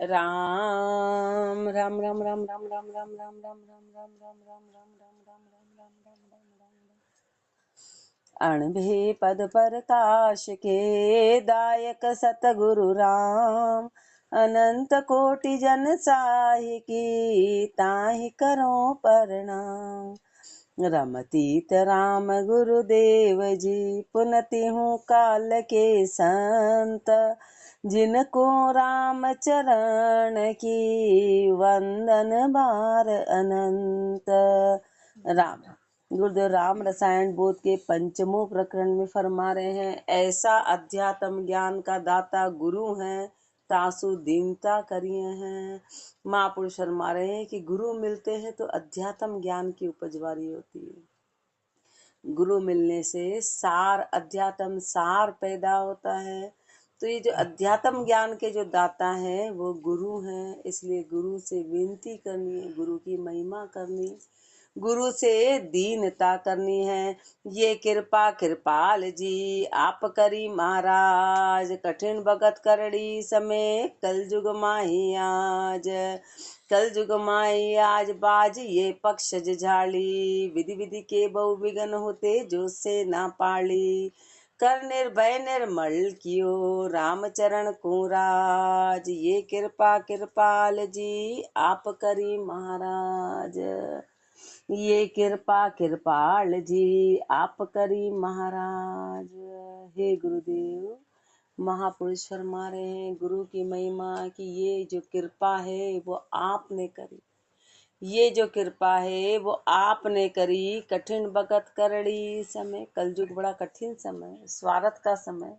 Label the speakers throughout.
Speaker 1: राम राम राम राम राम राम राम राम राम राम राम राम राम राम राम राम राम राम राम राम। अणभे पद प्रकाश के दायक सतगुरु राम, अनंत कोटि जन साहि की ताहि करो प्रणाम। रमतीत राम गुरुदेव जी, पुनति हूँ काल के संत, जिनको राम चरण की वंदन बार अनंत। राम गुरुदेव राम रसायन बोध के पंचमों प्रकरण में फरमा रहे हैं, ऐसा अध्यात्म ज्ञान का दाता गुरु हैं, तासु दीनता करिए हैं। महापुरुष फरमा रहे हैं कि गुरु मिलते हैं तो अध्यात्म ज्ञान की उपजवारी होती है। गुरु मिलने से सार अध्यात्म सार पैदा होता है। तो ये जो अध्यात्म ज्ञान के जो दाता हैं वो गुरु हैं, इसलिए गुरु से विनती करनी है, गुरु की महिमा करनी, गुरु से दीनता करनी है। ये कृपा कृपाल जी आप करी महाराज, कठिन भगत करड़ी समय कलयुग माही आज। कलयुग माही आज बाज ये पक्ष झाली, विधि विधि के बहु विघन होते जो से ना पाली। कर निर्भय निर्मल कियो राम चरण को राज, ये कृपा कृपाल जी आप करी महाराज। ये कृपा कृपाल जी आप करी महाराज। हे गुरुदेव, महापुरुष फरमा रहे हैं गुरु की महिमा कि ये जो कृपा है वो आपने करी, ये जो कृपा है वो आपने करी। कठिन भगत करड़ी समय, कलयुग बड़ा कठिन समय, स्वार्थ का समय,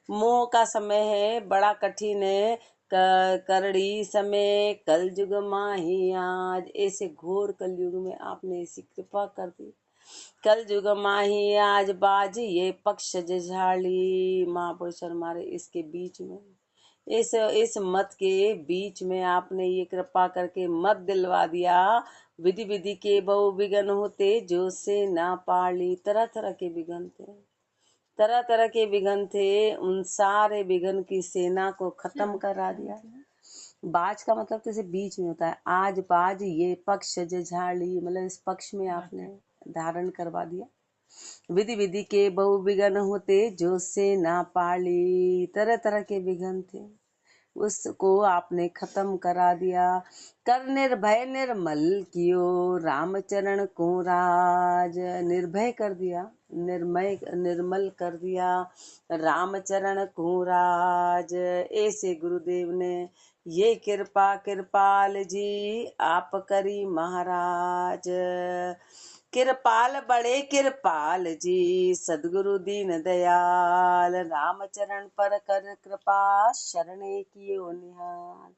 Speaker 1: मोह का समय है, बड़ा कठिन है। करड़ी समय कलयुग माही आज, ऐसे घोर कलयुग में आपने ऐसी कृपा कर दी। कलयुग माही आज बाज ये पक्ष झाड़ी। महापुरुष हमारे इसके बीच में, इस मत के बीच में आपने ये कृपा करके मत दिलवा दिया। विधि विधि के बहु विघन होते जो से ना पाली। तरह तरह के विघन थे, तरह तरह के विघन थे, उन सारे विघन की सेना को खत्म करा दिया। बाज का मतलब तो बीच में होता है। आज बाज ये पक्ष झाड़ी, मतलब इस पक्ष में आपने धारण करवा दिया। विधि विधि के बहु विघन होते जो से ना पाली। तरह तरह के विघन थे, उसको आपने खत्म करा दिया। कर निर्भय निर्मल कियो रामचरण को राज, निर्भय कर दिया, निर्मय निर्मल कर दिया रामचरण को राज। ऐसे गुरुदेव ने ये कृपा कृपाल जी आप करी महाराज। कृपाल बड़े कृपाल जी सदगुरु दीन दयाल, रामचरण पर कर कृपा शरणे कियो निहाल।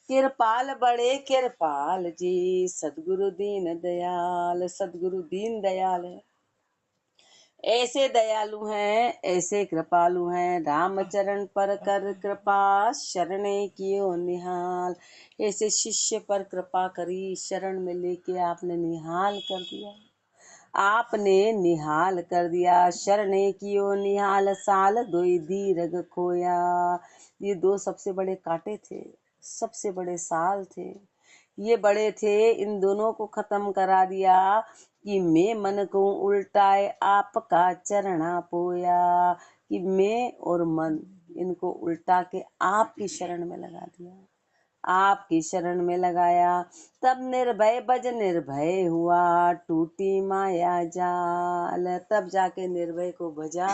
Speaker 1: कृपाल बड़े कृपाल जी सदगुरु दीन दयाल, सदगुरु दीन दयाल है, ऐसे दयालु हैं, ऐसे कृपालु हैं। रामचरण पर कर कृपा शरणे कियो निहाल, ऐसे शिष्य पर कृपा करी, शरण में लेके आपने निहाल कर दिया, आपने निहाल कर दिया। शरणे कियो निहाल साल दोई दीर्घ खोया। ये दो सबसे बड़े कांटे थे, सबसे बड़े साल थे, ये बड़े थे, इन दोनों को खत्म करा दिया कि मैं मन को उल्टाए आपका चरणा पोया। कि मैं और मन इनको उल्टा के आपकी शरण में लगा दिया, आपकी शरण में लगाया। तब निर्भय बज निर्भय हुआ, टूटी माया जाल। तब जाके निर्भय को भजा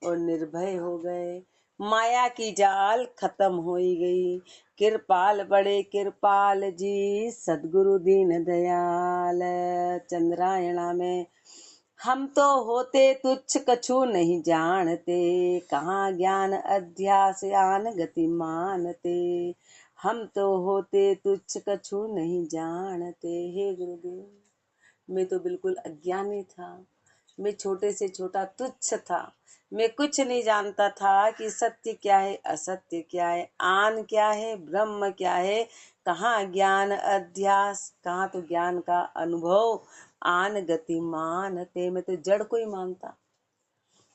Speaker 1: और निर्भय हो गए, माया की जाल खत्म हो ही गई। कृपाल बड़े कृपाल जी सदगुरु दीन दयाल। चंद्रायणा में हम तो होते तुच्छ कछु नहीं जानते, कहाँ ज्ञान अध्यास आन गति मानते। हम तो होते तुच्छ कछु नहीं जानते। हे गुरुदेव, मैं तो बिल्कुल अज्ञानी था, मैं छोटे से छोटा तुच्छ था, मैं कुछ नहीं जानता था कि सत्य क्या है, असत्य क्या है, आन क्या है, ब्रह्म क्या है, कहाँ ज्ञान अध्यास, कहाँ तो ज्ञान का अनुभव, आन गति मानते। मैं तो जड़ को ही मानता,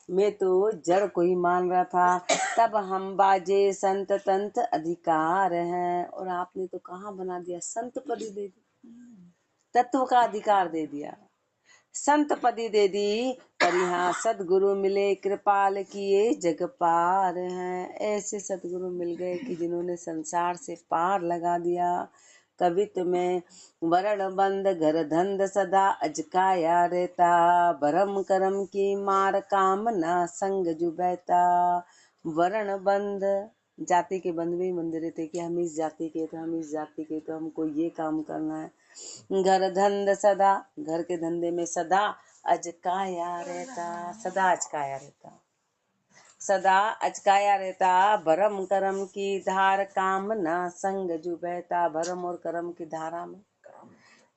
Speaker 1: मैं तो जड़ को ही मान रहा था, तब हम बाजे संत तंत अधिकार है। और आपने तो कहाँ बना दिया, संत पदी दे दी, तत्व का अधिकार दे दिया, संत पदी दे दी। पर यहाँ सदगुरु मिले कृपाल किए जग पार हैं। ऐसे सदगुरु मिल गए कि जिन्होंने संसार से पार लगा दिया। कवित्व में वरण बंद घर धंध सदा अजकाया रहता, भरम करम की मार कामना संग जुबैता। वर्ण बंद, जाति के बंध में मंदिर रहते कि हम इस जाति के, तो हम इस जाति के, तो हमको ये काम करना है। घर धंध सदा, घर के धंधे में सदा अजकाया रहता, सदा अचकाया रहता, सदा अचकाया रहता। भरम करम की धार कामना संग जुबैता। भरम और करम की धारा में,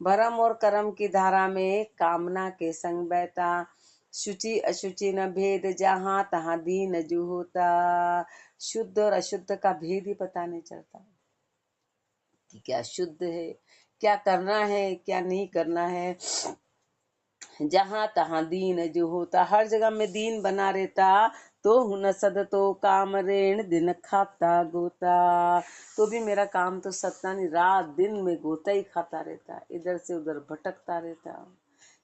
Speaker 1: भरम और कर्म की धारा में कामना के संग बहता। शुचि अशुचि न भेद जहाँ तहाँ दीन जो होता। शुद्ध और अशुद्ध का भेद ही पता नहीं चलता कि क्या शुद्ध है, क्या करना है, क्या नहीं करना है। जहाँ तहाँ दीन जो होता, हर जगह में दीन बना रहता। तो हुन सद तो काम रेण दिन खाता गोता। तो भी मेरा काम तो सत्ता नहीं, रात दिन में गोता ही खाता रहता, इधर से उधर भटकता रहता,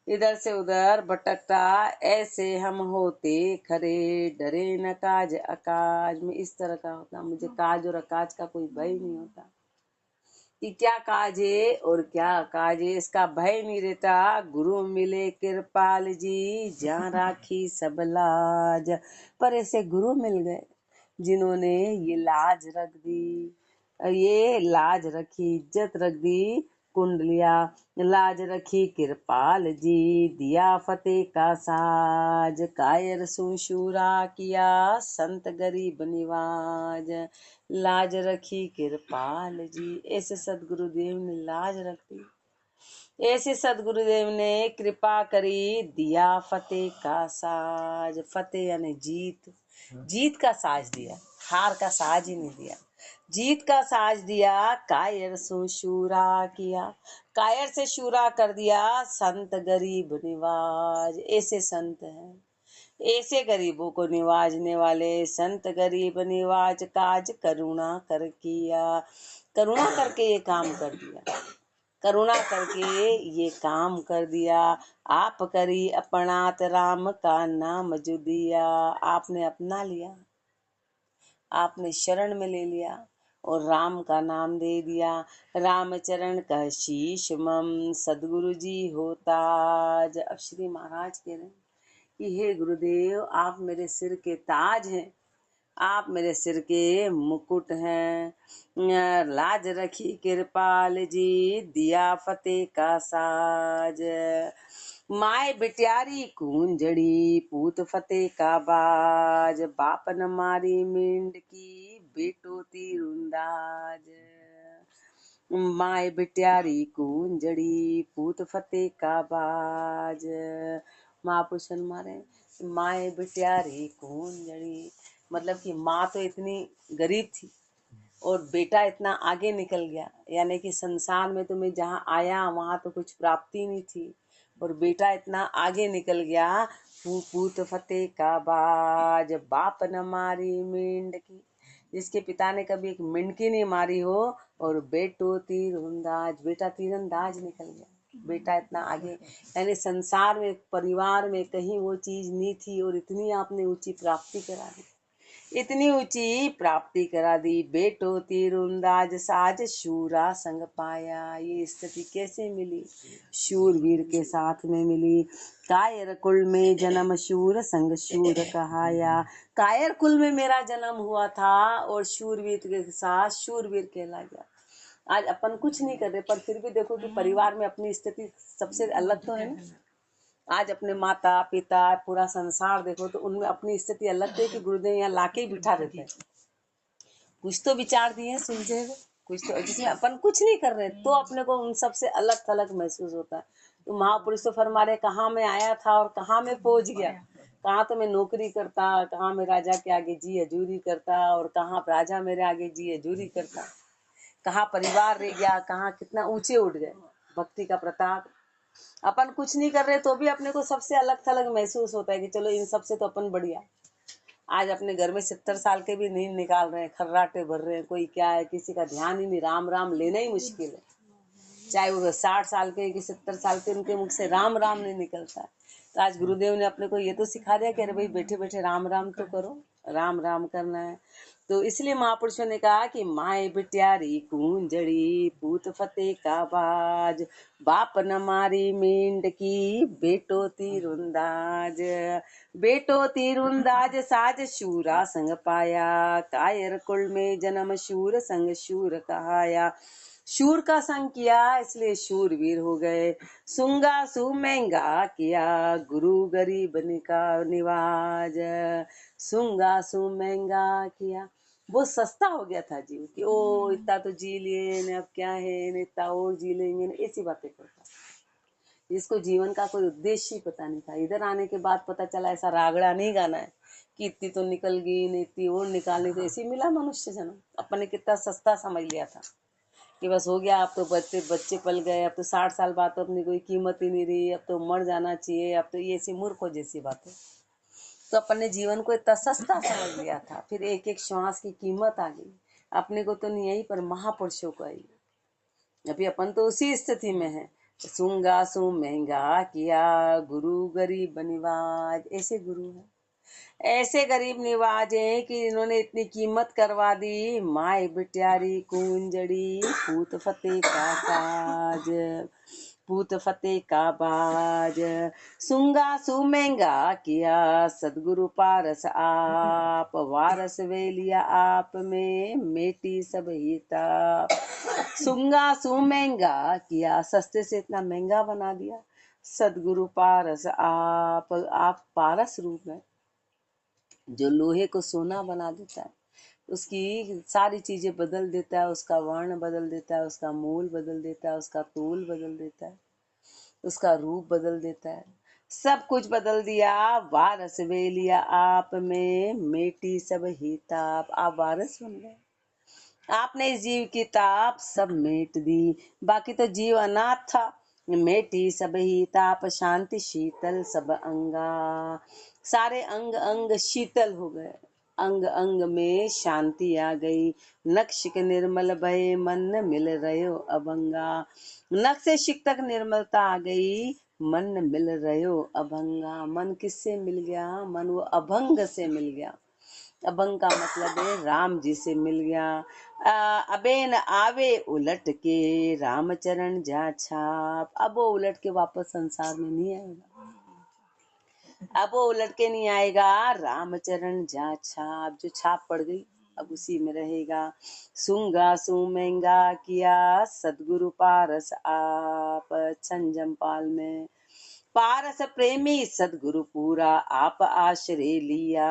Speaker 1: इधर से उधर भटकता। ऐसे हम होते खरे, डरे न काज अकाज में। इस तरह का होता, मुझे काज और अकाज का कोई भय नहीं होता कि क्या काज है और क्या काज है, इसका भय नहीं रहता। गुरु मिले कृपाल जी, जहाँ राखी सब लाज। पर ऐसे गुरु मिल गए जिन्होंने ये लाज रख दी, ये लाज रखी, इज्जत रख दी, कुंडलिया लाज रखी कृपाल जी। दिया फतेह का साज, कायर सुशूरा किया संत गरीब निवाज। लाज रखी कृपाल जी, ऐसे सदगुरुदेव ने लाज रख दी, ऐसे सदगुरुदेव ने कृपा करी। दिया फतेह का साज, फतेह यानी जीत, जीत का साज दिया, हार का साज ही नहीं दिया, जीत का साज दिया। कायर सो शूरा किया, कायर से शूरा कर दिया। संत गरीब निवाज, ऐसे संत हैं, ऐसे गरीबों को निवाजने वाले संत गरीब निवाज। काज करुणा कर किया, करुणा करके ये काम कर दिया, करुणा करके ये काम कर दिया। आप करी अपनात राम का नाम जो दिया। आपने अपना लिया, आपने शरण में ले लिया और राम का नाम दे दिया। रामचरण का शीश मम, सदगुरु जी होता। अब श्री महाराज कह रहे हैं कि हे गुरुदेव, आप मेरे सिर के ताज हैं, आप मेरे सिर के मुकुट हैं। लाज रखी कृपाल जी, दिया फतेह का साज। माए बिटियारी कुंजड़ी, पूत फतेह का बाज। बाप न मारी मींड की, बेटो तीरुंदाज। माए बिटियारी कुंजड़ी, पूत फतेह का बाज। महापुरुषन मारे माए बिटियारी कुंजड़ी, मतलब कि माँ तो इतनी गरीब थी और बेटा इतना आगे निकल गया, यानी कि संसार में तो मैं जहाँ आया वहाँ तो कुछ प्राप्ति नहीं थी और बेटा इतना आगे निकल गया। पूत फतेह का बाज, बाप न मारी मेंढ की, जिसके पिता ने कभी एक मिंडकी नहीं मारी हो। और बेटो तीरंदाज, बेटा तीरंदाज निकल गया, बेटा इतना आगे, यानी संसार में परिवार में कहीं वो चीज नहीं थी और इतनी आपने ऊंची प्राप्ति करा दी, इतनी ऊंची प्राप्ति करा दी। बेटो तीरंदाज साज, शूरा संग पाया। ये स्थिति कैसे मिली, शूरवीर के साथ में मिली। कायर कुल में जन्म शूर, संग शूर कहाया। कायर कुल में मेरा जन्म हुआ था और शूरवीर के साथ शूरवीर कहला गया। आज अपन कुछ नहीं कर रहे, पर फिर भी देखो कि परिवार में अपनी स्थिति सबसे अलग तो है ना। आज अपने माता पिता पूरा संसार देखो तो उनमें अपनी स्थिति अलग थे कि गुरुदेव यहाँ लाके ही बिठा देते हैं। कुछ तो विचार दिए सुलझे हुए, कुछ तो जिसमें अपन कुछ नहीं कर रहे तो अपने को उन सबसे अलग थलग महसूस होता है। तो महापुरुष तो फरमा रहे, कहाँ मैं आया था और कहाँ मैं पहुंच गया, कहाँ तो मैं नौकरी करता, कहाँ मैं राजा के आगे जी हजूरी करता और कहाँ राजा मेरे आगे जी हजूरी करता, कहाँ परिवार रह गया, कहाँ कितना ऊंचे उठ गए। भक्ति का प्रताप अपन कुछ नहीं कर रहे तो भी अपने को सबसे अलग थलग महसूस होता है कि चलो इन सब से तो अपन बढ़िया। आज अपने घर में 70 साल के भी नींद निकाल रहे हैं, खर्राटे भर रहे हैं, कोई क्या है, किसी का ध्यान ही नहीं, राम राम लेना ही मुश्किल है। चाहे वो 60 साल के कि 70 साल के, उनके मुख से राम राम नहीं निकलता है। तो आज गुरुदेव ने अपने को ये तो सिखा दिया कि अरे भाई बैठे बैठे राम राम तो करो, राम राम करना है। तो इसलिए महापुरुषों ने कहा कि माए बिटियारी कुंजड़ी पूत फतेह का बाज, बाप न मारी मेंढ की बेटो तीरुंदाज, बेटो तीरुंदाज साज शूरा संग पाया, कायर कुल में जन्म शूर संग शूर कहाया। शूर का संग किया इसलिए शूरवीर हो गए, सुंगा सु महंगा किया गुरु गरीब का निवाज, सुंगा सु महंगा किया, वो सस्ता हो गया था जीव कि ओ इतना तो जी लिए न, अब क्या है न, इतना और जी लेंगे न, ऐसी बातें करता। जिसको जीवन का कोई उद्देश्य ही पता नहीं था। इधर आने के बाद पता चला ऐसा रागड़ा नहीं गाना है कि इतनी तो निकल गई न, इतनी और निकालनी, तो ऐसे मिला मनुष्य जन्म। अपन ने कितना सस्ता समझ लिया था कि बस हो गया, अब तो बच्चे बच्चे पल गए, अब तो 60 साल बाद तो अपनी कोई कीमत ही नहीं रही, अब तो मर जाना चाहिए, अब तो ये ऐसी मूर्खों जैसी बातें। तो अपन ने जीवन को इतना सस्ता समझ लिया था। फिर एक एक श्वास की कीमत आ गई। अपने को तो नहीं आई पर महापुरुषों को आई। अभी अपन तो उसी स्थिति में है। सूंगा सू महंगा किया गुरु गरीब निवाज, ऐसे गुरु है, ऐसे गरीब निवाज हैं कि इन्होंने इतनी कीमत करवा दी। माए बिटियारी कुंजड़ी पूत फतेह का साज, पूत फतेह का बाज, सुंगा सु महंगा किया सदगुरु पारस आप, वारस वे लिया आप में मेटी सब हिता। सुंगा सु महंगा किया, सस्ते से इतना महंगा बना दिया। सदगुरु पारस आप पारस रूप है जो लोहे को सोना बना देता है, उसकी सारी चीजें बदल देता है, उसका वर्ण बदल देता है, उसका मूल बदल देता है, उसका तोल बदल देता है, उसका रूप बदल देता है, सब कुछ बदल दिया। वारस वे लिया आप में मेटी सब ही ताप, आप वारस बन गए। आपने इस जीव की ताप सब मेट दी, बाकी तो जीव अनाथ था। मेटी सब ही ताप शांति शीतल सब अंगा, सारे अंग अंग शीतल हो गए, अंग अंग में शांति आ गई। नक्श के निर्मल भय मन मिल रहे हो अभंगा, नक्श से शिक तक निर्मलता आ गई, मन मिल रहे हो अभंगा। मन किससे मिल गया? मन वो अभंग से मिल गया। अभंग का मतलब है राम जी से मिल गया। अबेन आवे उलट के रामचरण जा छाप, अब वो उलट के वापस संसार में नहीं आएगा, अब वो उलट के नहीं आएगा। रामचरण जा छाप, जो छाप पड़ गई अब उसी में रहेगा। सुंगा सु महंगा किया सदगुरु पारस आप, छंजम पाल में पारस प्रेमी सदगुरु पूरा आप आश्रय लिया,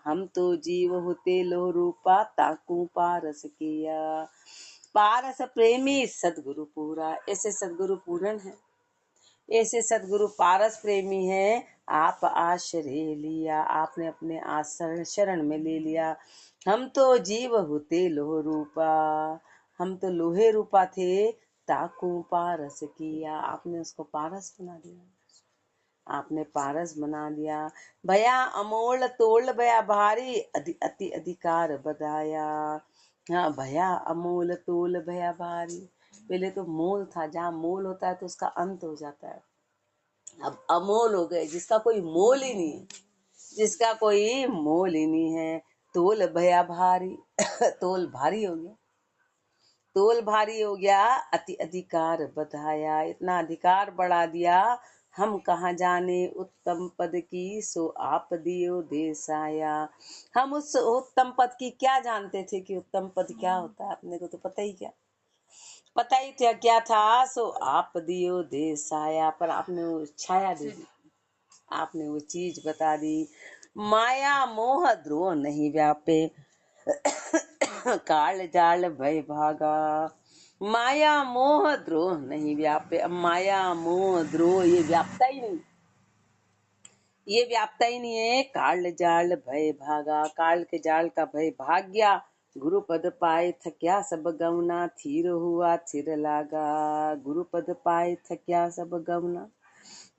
Speaker 1: हम तो जीव होते लो रूपा ताकू पारस किया। पारस प्रेमी सदगुरु पूरा, ऐसे सदगुरु पूर्ण है, ऐसे सदगुरु पारस प्रेमी है। आप आश्रय लिया, आपने अपने आश्रय शरण में ले लिया। हम तो जीव होते लोह रूपा, हम तो लोहे रूपा थे, ताकू पारस किया, आपने उसको पारस बना दिया, आपने पारस बना दिया। भया अमोल तोल भया भारी, अति अधिकार बधाया। हाँ, भया अमोल तोल भया भारी, पहले तो मोल था, जहाँ मोल होता है तो उसका अंत हो जाता है, अब अमोल हो गए, जिसका कोई मोल ही नहीं है, जिसका कोई मोल ही नहीं है। तोल भया भारी तोल भारी हो गया, तोल भारी हो गया, अति अधिकार बधाया, इतना अधिकार बढ़ा दिया। हम कहाँ जाने उत्तम पद की, सो आप दियो देसाया। हम उस उत्तम पद की क्या जानते थे कि उत्तम पद क्या होता है, अपने को तो पता ही क्या, पता ही क्या था। सो आप दियो देसाया, पर आपने वो छाया दे दी, आपने वो चीज बता दी। माया मोह द्रोह नहीं व्यापे काल जाल भय भागा, माया मोह द्रोह नहीं व्यापे। अब माया मोह द्रोह ये व्यापता ही नहीं, ये व्यापता ही नहीं है। काल जाल भय भागा, काल के जाल का भय भाग गया, गुरु पद पाए थक्या सब गवना, थीर हुआ थिर लागा। गुरु पद पाए थक्या सब गवना,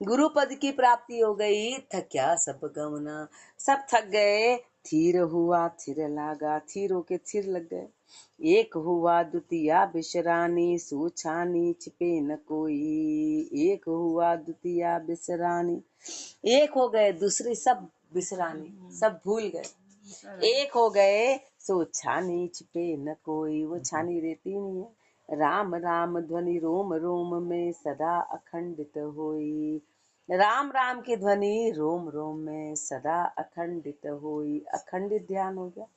Speaker 1: गुरु पद की प्राप्ति हो गई, थक्या सब गवना। सब थक गए, थीर हुआ थिर लागा, थीर होके थिर लग गए। एक हुआ द्वितीया बिसरानी, सूछानी छिपे न कोई। एक हुआ द्वितीया बिसरानी, एक हो गए दूसरे सब बिसरानी, सब भूल गए। एक हो गए सो छानी छिपे न कोई, वो छानी रहती नहीं है। राम राम ध्वनि रोम रोम में सदा अखंडित होई। राम राम की ध्वनि रोम रोम में सदा अखंडित होई। अखंडित ध्यान हो गया।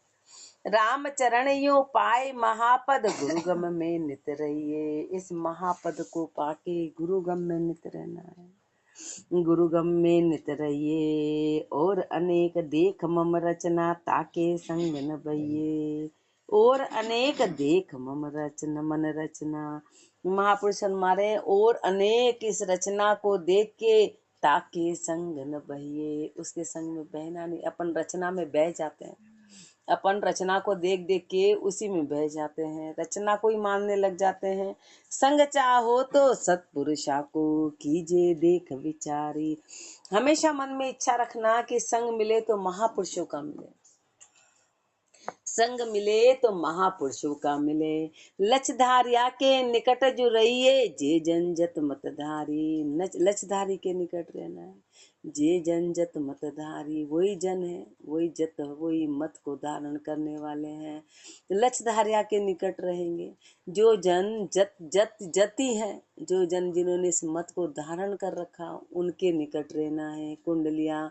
Speaker 1: राम चरण यो पाए महापद, गुरुगम में नित रहिए। इस महापद को पाके गुरुगम में नित रहना है। गुरुगम में नित रहिए, और अनेक देख मम रचना, ताके संग न बहिए। और अनेक देख मम रचना, मन रचना। महापुरुष हमारे और अनेक इस रचना को देख के, ताके संग न बहिए, उसके संग में बहना नहीं। अपन रचना में बह जाते हैं, अपन रचना को देख देख के उसी में बह जाते हैं, रचना को ही मानने लग जाते हैं। संग चाहो तो सत्पुरुषा को, कीजिए देख विचारी। हमेशा मन में इच्छा रखना कि संग मिले तो महापुरुषों का मिले, संग मिले तो महापुरुषों का मिले। लक्षधारिया के निकट जो रहिए, जे जनजत मतधारी। लक्षधारी के निकट रहना है। जे जनजत मतधारी, वही जन है, वही जत, वही मत को धारण करने वाले हैं। लक्षधारिया के निकट रहेंगे। जो जन जत जत जति है, जो जन जिन्होंने इस मत को धारण कर रखा, उनके निकट रहना है। कुंडलिया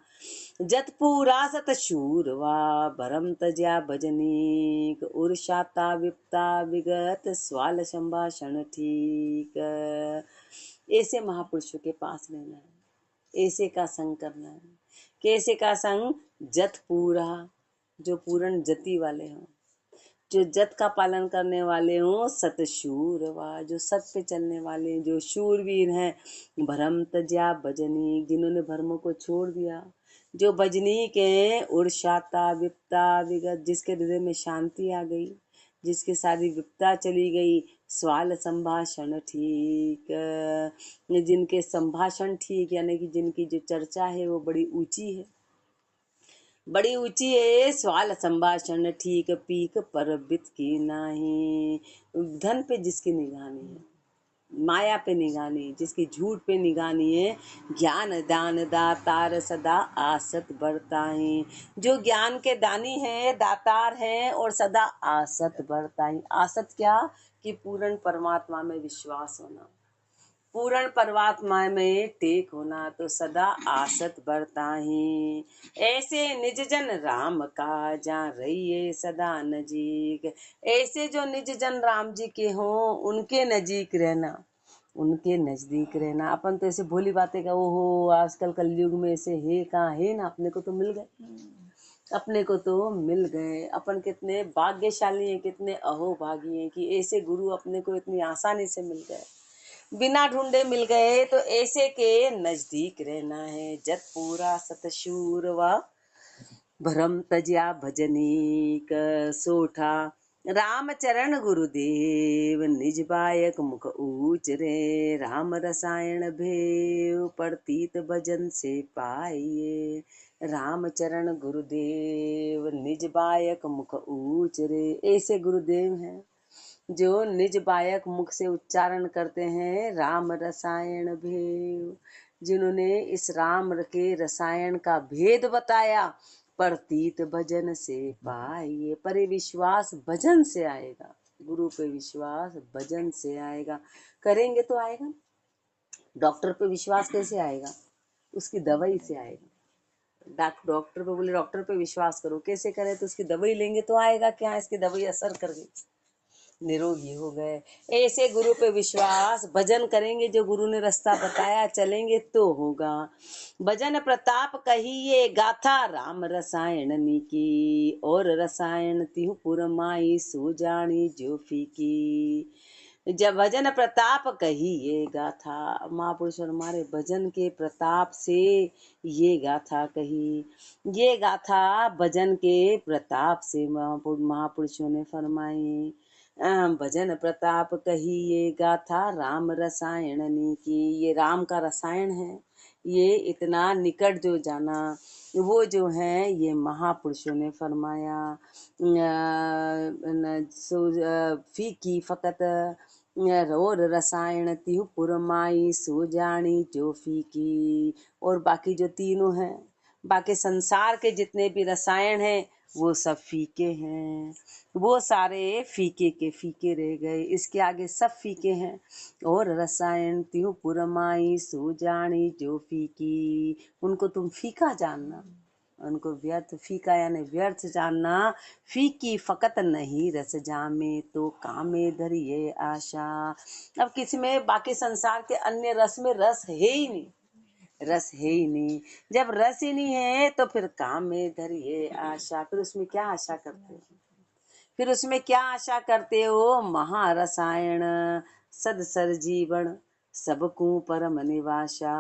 Speaker 1: जतपुरा सत शूरवा, भरम तज्या भजनीक। उर्षाता विप्ता विगत, स्वाल संभाषण ठीक। ऐसे महापुरुषों के पास रहना है, ऐसे का संग करना है। कैसे का संग? जत पूरा, जो पूर्ण जति वाले हों, जो जत का पालन करने वाले हों। सतशूरवा, जो सत पे चलने वाले, जो शूरवीर हैं। भरम तज्या भजनी, जिन्होंने भरमों को छोड़ दिया। जो भजनी के उर्षाता विप्ता विगत, जिसके हृदय में शांति आ गई, जिसकी सारी विपदा चली गई। स्वाल संभाषण ठीक, जिनके संभाषण ठीक, यानी कि जिनकी जो चर्चा है वो बड़ी ऊंची है, बड़ी ऊंची है। स्वाल संभाषण ठीक, पीक पर बित की नाही। धन पे जिसकी निगाह नहीं है, माया पे निगाह नहीं, जिसकी झूठ पे निगाह नहीं है। ज्ञान दान दातार सदा आसत बरताही, जो ज्ञान के दानी है, दातार है, और सदा आसत बरताही। आसत क्या? कि पूर्ण परमात्मा में विश्वास होना, पूर्ण परमात्मा में टेक होना, तो सदा आसत बरताही। ऐसे निज जन राम का, जा रहिए सदा नजीक। ऐसे जो निज जन राम जी के हों, उनके नजीक रहना, उनके नजदीक रहना। अपन तो ऐसे भोली बातें का, वो हो आजकल कलयुग में ऐसे है, कहाँ है ना, अपने को तो मिल गए, अपने को तो मिल गए। अपन कितने भाग्यशाली हैं, कितने अहोभागी हैं कि ऐसे गुरु अपने को इतनी आसानी से मिल गए, बिना ढूंढे मिल गए। तो ऐसे के नजदीक रहना है। जत पूरा सतशूरवा, भरम तज्या भजनीक। सोठा राम चरण गुरुदेव, निज बायक मुख ऊच रे। राम रसायन भेव, प्रतीत भजन से पाइए। राम चरण गुरुदेव, निज बायक मुख ऊच रे। ऐसे गुरुदेव हैं जो निज बायक मुख से उच्चारण करते हैं, राम रसायन भेव, जिन्होंने इस राम के रसायन का भेद बताया। प्रतीत भजन से पाइए, पर ये विश्वास भजन से आएगा, गुरु पे विश्वास भजन से आएगा। करेंगे तो आएगा। डॉक्टर पे विश्वास कैसे आएगा? उसकी दवाई से आएगा। डॉक्टर पे बोले डॉक्टर पे विश्वास करो, कैसे करें? तो उसकी दवाई लेंगे तो आएगा। क्या इसकी दवाई असर कर गई, निरोगी हो गए। ऐसे गुरु पे विश्वास, भजन करेंगे, जो गुरु ने रास्ता बताया चलेंगे तो होगा। भजन प्रताप कहिए गाथा, राम रसायन की। और रसायन तिहु पुरमाई, सो जानी जो फीकी। जब भजन प्रताप कही ये गाथा, महापुरुष और हमारे भजन के प्रताप से ये गाथा कही। ये गाथा भजन के प्रताप से महापुरुषों ने फरमाई। भजन प्रताप कही ये गाथा राम रसायन की। ये राम का रसायन है, ये इतना निकट जो जाना वो जो है ये महापुरुषों ने फरमाया। फीकी फकत रोर रसायन तिहु पुरमाई सो जानी जो फीकी। और बाकी जो तीनों हैं, बाकी संसार के जितने भी रसायन हैं वो सब फीके हैं, वो सारे फीके के फीके रह गए, इसके आगे सब फीके हैं। और रसायन तिहु पुरमाई सो जानी जो फीकी। उनको तुम फीका जानना, उनको व्यर्थ, फीका यानी व्यर्थ जानना। फीकी फकत नहीं रस जामे तो कामे धरिये आशा। अब किसी में बाकी संसार के अन्य रस में रस है ही नहीं, रस है ही नहीं। जब रस ही नहीं है तो फिर काम में धरिये आशा, फिर उसमें क्या आशा करते हो, फिर उसमें क्या आशा करते हो। महारसायन सदसर जीवन सबकू परम निवासा।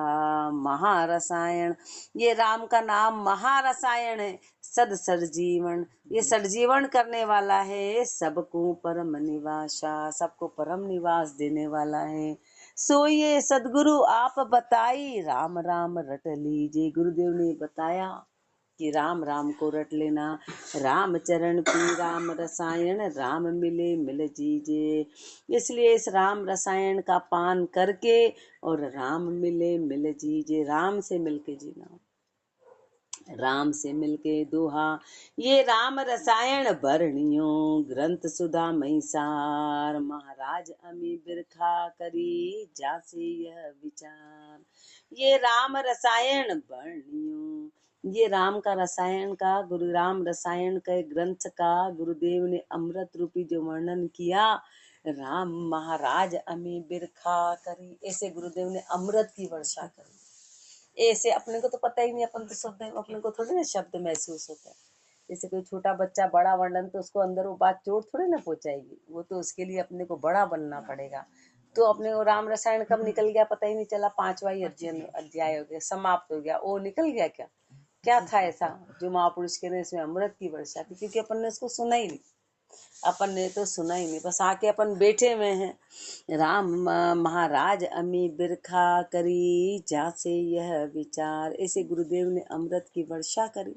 Speaker 1: महारसायन, ये राम का नाम महारसायन है। सदसर जीवन, ये सदजीवन करने वाला है। सबको परम निवासा, सबको परम निवास देने वाला है। सो ये सदगुरु आप बताई राम राम रट लीजिए। गुरुदेव ने बताया कि राम राम को रट लेना। राम चरण पी राम रसायन राम मिले मिल जीजे। इसलिए इस राम रसायन का पान करके और राम मिले मिल जीजे, राम से मिलके जीना, राम से मिलके दोहा। ये राम रसायन बरणियो ग्रंथ सुधा महिसार। महाराज अमी बिरखा करी जासे यह विचार। ये राम रसायन बरणियो, ये राम का रसायन का, गुरु राम रसायन के ग्रंथ का गुरुदेव ने अमृत रूपी जो वर्णन किया। राम महाराज अमी बिरखा करी, ऐसे गुरुदेव ने अमृत की वर्षा करी। ऐसे अपने को तो पता ही नहीं, अपन तो शब्द, अपने को थोड़ी ना शब्द महसूस होता है। जैसे कोई छोटा बच्चा बड़ा वर्णन, तो उसको अंदर वो बात चोट थोड़ी ना पहुंचाएगी, वो तो उसके लिए अपने को बड़ा बनना पड़ेगा। तो अपने को राम रसायन कब निकल गया पता ही नहीं चला। 5वां अध्याय हो गया, समाप्त हो गया, वो निकल गया। क्या क्या था ऐसा जो महापुरुष के ने इसमें अमृत की वर्षा थी, क्योंकि अपन ने उसको सुना ही नहीं, अपन ने तो सुना ही नहीं, बस आके अपन बैठे हुए हैं। राम महाराज अमी बिरखा करी जासे यह विचार, ऐसे गुरुदेव ने अमृत की वर्षा करी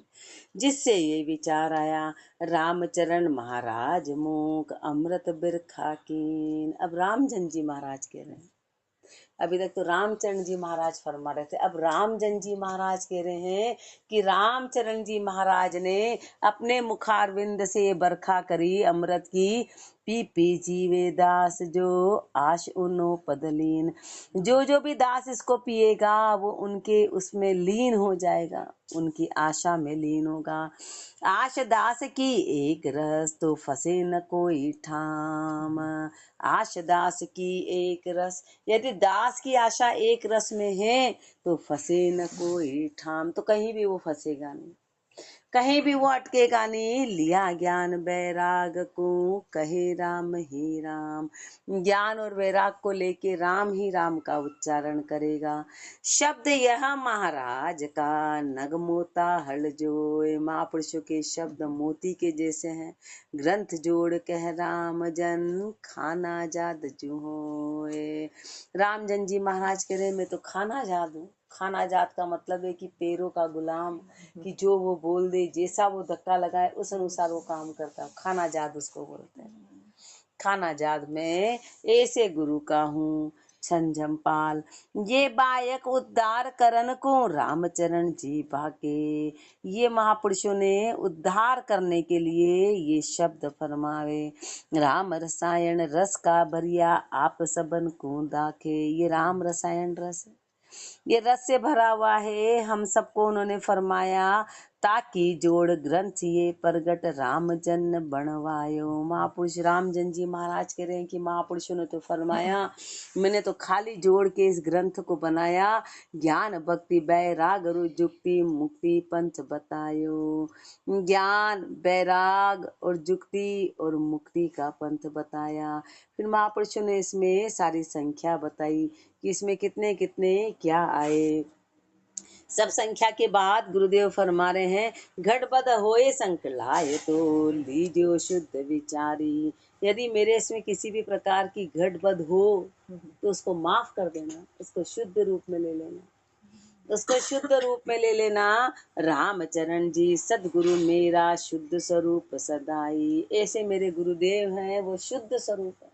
Speaker 1: जिससे ये विचार आया। रामचरण महाराज मूक अमृत बिरखा कीन। अब रामचंद्र जी महाराज कह रहे हैं, अभी तक तो रामचरण जी महाराज फरमा रहे थे, अब रामचंद्र जी महाराज कह रहे हैं कि रामचरण जी महाराज ने अपने मुखारविंद से बरखा करी अमृत की। पी पी जीवे दास जो आश उनो पदलीन। जो जो भी दास इसको पिएगा वो उनके उसमें लीन हो जाएगा, उनकी आशा में लीन होगा। आश दास की एक रस तो फंसे न कोई ठाम। आश दास की एक रस, यदि दास की आशा एक रस में है तो फंसे न कोई ठाम, तो कहीं भी वो फंसेगा नहीं, कहीं भी वो अटकेगा नहीं। लिया ज्ञान बैराग को कहे राम ही राम। ज्ञान और वैराग को लेके राम ही राम का उच्चारण करेगा। शब्द यह महाराज का नग मोता हल जोए। महापुरुषों के शब्द मोती के जैसे हैं। ग्रंथ जोड़ कह राम जन खाना जाद जो होए। रामजन जी महाराज कह रहे मैं तो खाना जाद हूँ। खाना जात का मतलब है कि पैरों का गुलाम, कि जो वो बोल दे, जैसा वो धक्का लगाए उस अनुसार वो काम करता है, खाना जात उसको बोलते हैं। खाना जात में ऐसे गुरु का हूँ छन झमपाल। ये बायक उद्धार करन को रामचरण जी भाके। ये महापुरुषों ने उद्धार करने के लिए ये शब्द फरमावे। राम रसायन रस का भरिया आप सबन को दाखे। ये राम रसायन रस, ये रस से भरा हुआ है, हम सबको उन्होंने फरमाया ताकि जोड़ ग्रंथ ये प्रगट राम जन बनवायो। महापुरुष रामजन जी महाराज कह रहे हैं कि महापुरुषों ने तो फरमाया, मैंने तो खाली जोड़ के इस ग्रंथ को बनाया, ज्ञान भक्ति वैराग और जुक्ति मुक्ति पंथ बतायो। ज्ञान वैराग और जुक्ति और मुक्ति का पंथ बताया। फिर महापुरुषों ने इसमें सारी संख्या बताई कि इसमें कितने कितने क्या आए। सब संख्या के बाद गुरुदेव फरमा रहे हैं, घटपद होए संकलाय तो लीजियो शुद्ध विचारी। यदि मेरे इसमें किसी भी प्रकार की घटपद हो तो उसको माफ कर देना, उसको शुद्ध रूप में ले लेना, उसको शुद्ध रूप में ले लेना। रामचरण जी सदगुरु मेरा शुद्ध स्वरूप सदाई। ऐसे मेरे गुरुदेव हैं, वो शुद्ध स्वरूप है।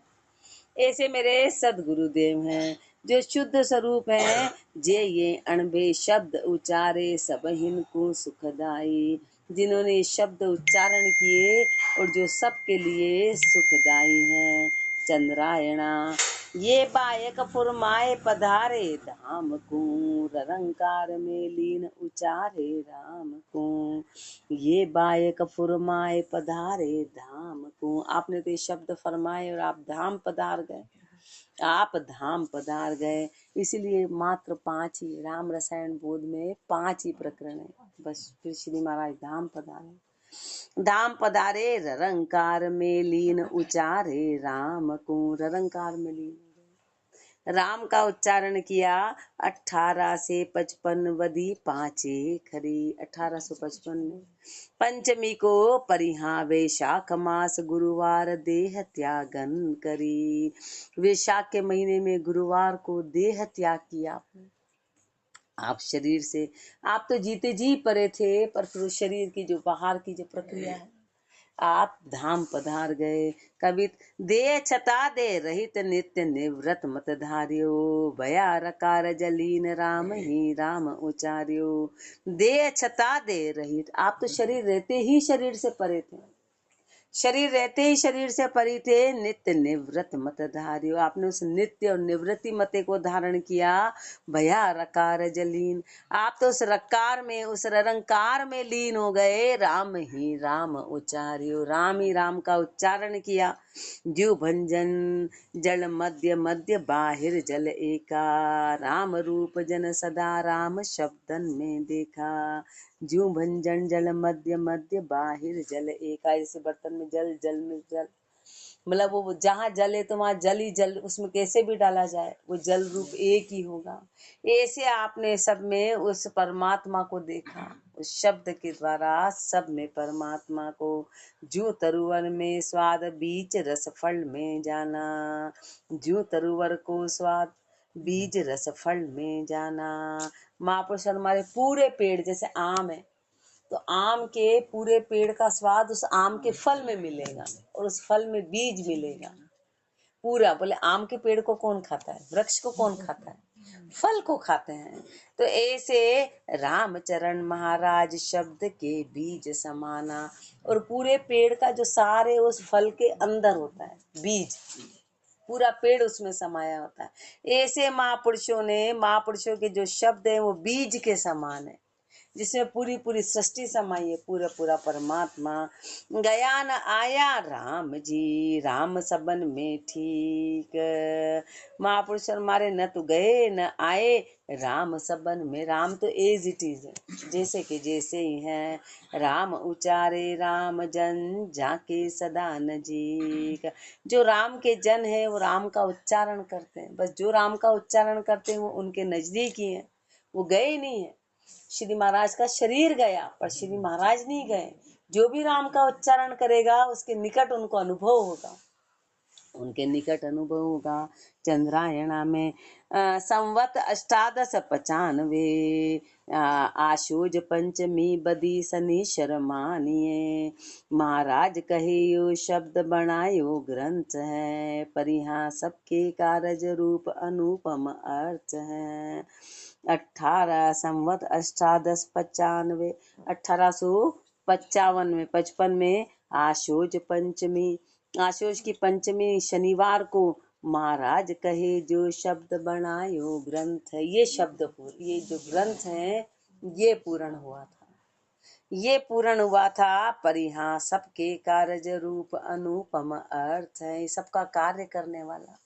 Speaker 1: ऐसे मेरे सदगुरुदेव हैं जो शुद्ध स्वरूप हैं। जे ये अणबे शब्द उच्चारे सब हिनको सुखदाई। जिन्होंने शब्द उच्चारण किए और जो सबके लिए सुखदाई हैं। चंद्रायणा ये बायक फुरमाए पधारे धाम को, रंकार में लीन उचारे राम को। ये बायक फुरमाए पधारे धाम को। आपने तो ये शब्द फरमाए और आप धाम पधार गए, आप धाम पधार गए। इसलिए मात्र 5 ही राम रसायन बोध में 5 ही प्रकरण है बस। फिर श्री महाराज धाम पधारे। धाम पधारे ररंकार में लीन उचारे राम को। ररंकार में लीन राम का उच्चारण किया। 18 से 55 वधी 5 खरी। 1855 में पंचमी को परिहा वैशाख मास गुरुवार देह त्यागन करी। वैशाख के महीने में गुरुवार को देह त्याग किया आपने। आप शरीर से, आप तो जीते जी परे थे, पर फिर उस शरीर की जो बाहर की जो प्रक्रिया है, आप धाम पधार गए। कवि दे छता दे रहित नित्य निवृत मत धार्यो। भया रकार जलीन राम ही राम उचार्यो। दे छता दे रहित, आप तो शरीर रहते ही शरीर से परे थे, शरीर रहते ही शरीर से परी थे। नित्य निवृत्त मत धारियो, आपने उस नित्य और निवृत्ति मते को धारण किया। भया रकार जलीन, आप तो उस रकार में, उस रंकार में लीन हो गए। राम ही राम उच्चार्यो, राम ही राम का उच्चारण किया। जीव भंजन जल मध्य मध्य बाहिर जल एका। राम रूप जन सदा राम शब्दन में देखा। ज्यों भंजन जल मध्य मध्य बाहिर जल एका। जैसे बर्तन में जल, जल में जल, मतलब वो जहाँ जल है तो वहाँ जल ही जल, उसमें कैसे भी डाला जाए वो जल रूप एक ही होगा। ऐसे आपने सब में उस परमात्मा को देखा, उस शब्द के द्वारा सब में परमात्मा को। जो तरुवर में स्वाद बीच रस फल में जाना। जो तरुवर को स्वाद बीज रस फल में जाना। महापुरुष हमारे पूरे पेड़, जैसे आम है तो आम के पूरे पेड़ का स्वाद उस आम के फल में मिलेगा और उस फल में बीज मिलेगा पूरा। बोले आम के पेड़ को कौन खाता है, वृक्ष को कौन खाता है, फल को खाते हैं। तो ऐसे रामचरण महाराज शब्द के बीज समाना, और पूरे पेड़ का जो सार है उस फल के अंदर होता है बीज, पूरा पेड़ उसमें समाया होता है। ऐसे महापुरुषों ने, महापुरुषों के जो शब्द है वो बीज के समान है, जिसमें पूरी पूरी सृष्टि समाई है, पूरा पूरा परमात्मा। गया न आया राम जी राम सबन में ठीक। महापुरुष हमारे न तो गए न आए राम सबन में। राम तो एज इट इज है, जैसे कि जैसे ही है। राम उचारे राम जन जाके सदा नजीक। जो राम के जन है वो राम का उच्चारण करते हैं, बस जो राम का उच्चारण करते हैं वो उनके नजदीक ही है, वो गए नहीं है। श्री महाराज का शरीर गया पर श्री महाराज नहीं गए। जो भी राम का उच्चारण करेगा उसके निकट उनको अनुभव होगा, उनके निकट अनुभव होगा। चंद्रायणा में संवत 1895 आशोज पंचमी बदी शनिश्चर मानिए। महाराज कहे यो शब्द बनायो ग्रंथ है, परिहा सबके कारज रूप अनुपम अर्थ है। 18 संवत 1895 1855 में 55 में आशोज पंचमी, आशोज की पंचमी शनिवार को महाराज कहे जो शब्द बनायो ग्रंथ है। ये शब्द, ये जो ग्रंथ है ये पूर्ण हुआ था, ये पूर्ण हुआ था, पर यहाँ सबके कारज रूप अनुपम अर्थ है, सबका कार्य करने वाला।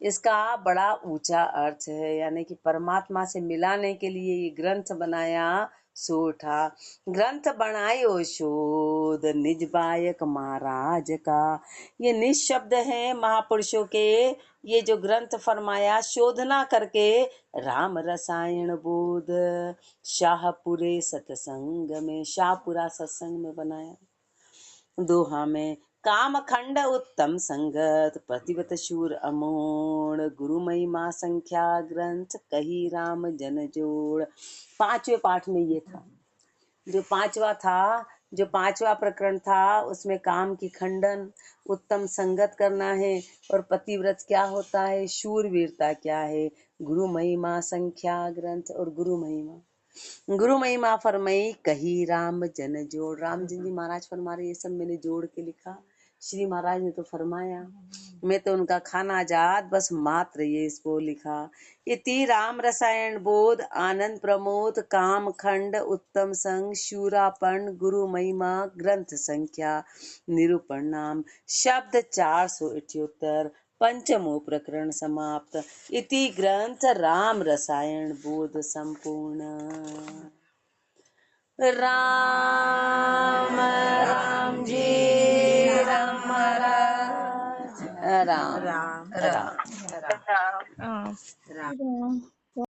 Speaker 1: इसका बड़ा ऊंचा अर्थ है, यानी कि परमात्मा से मिलाने के लिए ये ग्रंथ बनाया सोठा। ग्रंथ बनायो शोध निज बायक महाराज का। ये निशब्द है महापुरुषों के, ये जो ग्रंथ फरमाया शोधना करके राम रसायन बोध। शाहपुरे सत्संग में, शाहपुरा सत्संग में बनाया। दोहा में काम खंड उत्तम संगत प्रतिवत शूर अमोड़ गुरु महिमा संख्या ग्रंथ कही राम जन जोड़। पांचवे पाठ में ये था, जो पांचवा था, जो पांचवा प्रकरण था, उसमें काम की खंडन, उत्तम संगत करना है, और पतिव्रत क्या होता है, शूरवीरता क्या है, गुरु महिमा संख्या ग्रंथ और गुरु महिमा। गुरु महिमा फरमाई कही राम जन जोड़। राम जी महाराज फरमा रहे ये सब मैंने जोड़ के लिखा। श्री महाराज ने तो फरमाया, मैं तो उनका खाना आजाद बस मात्र ये इसको लिखा। इति राम रसायन बोध आनंद प्रमोद काम खंड उत्तम संग शूरापन गुरु महिमा ग्रंथ संख्या निरूपण नाम शब्द 478 पंचमो प्रकरण समाप्त। इति ग्रंथ राम रसायन बोध संपूर्ण। राम राम जी राम राम राम राम राम।
Speaker 2: राम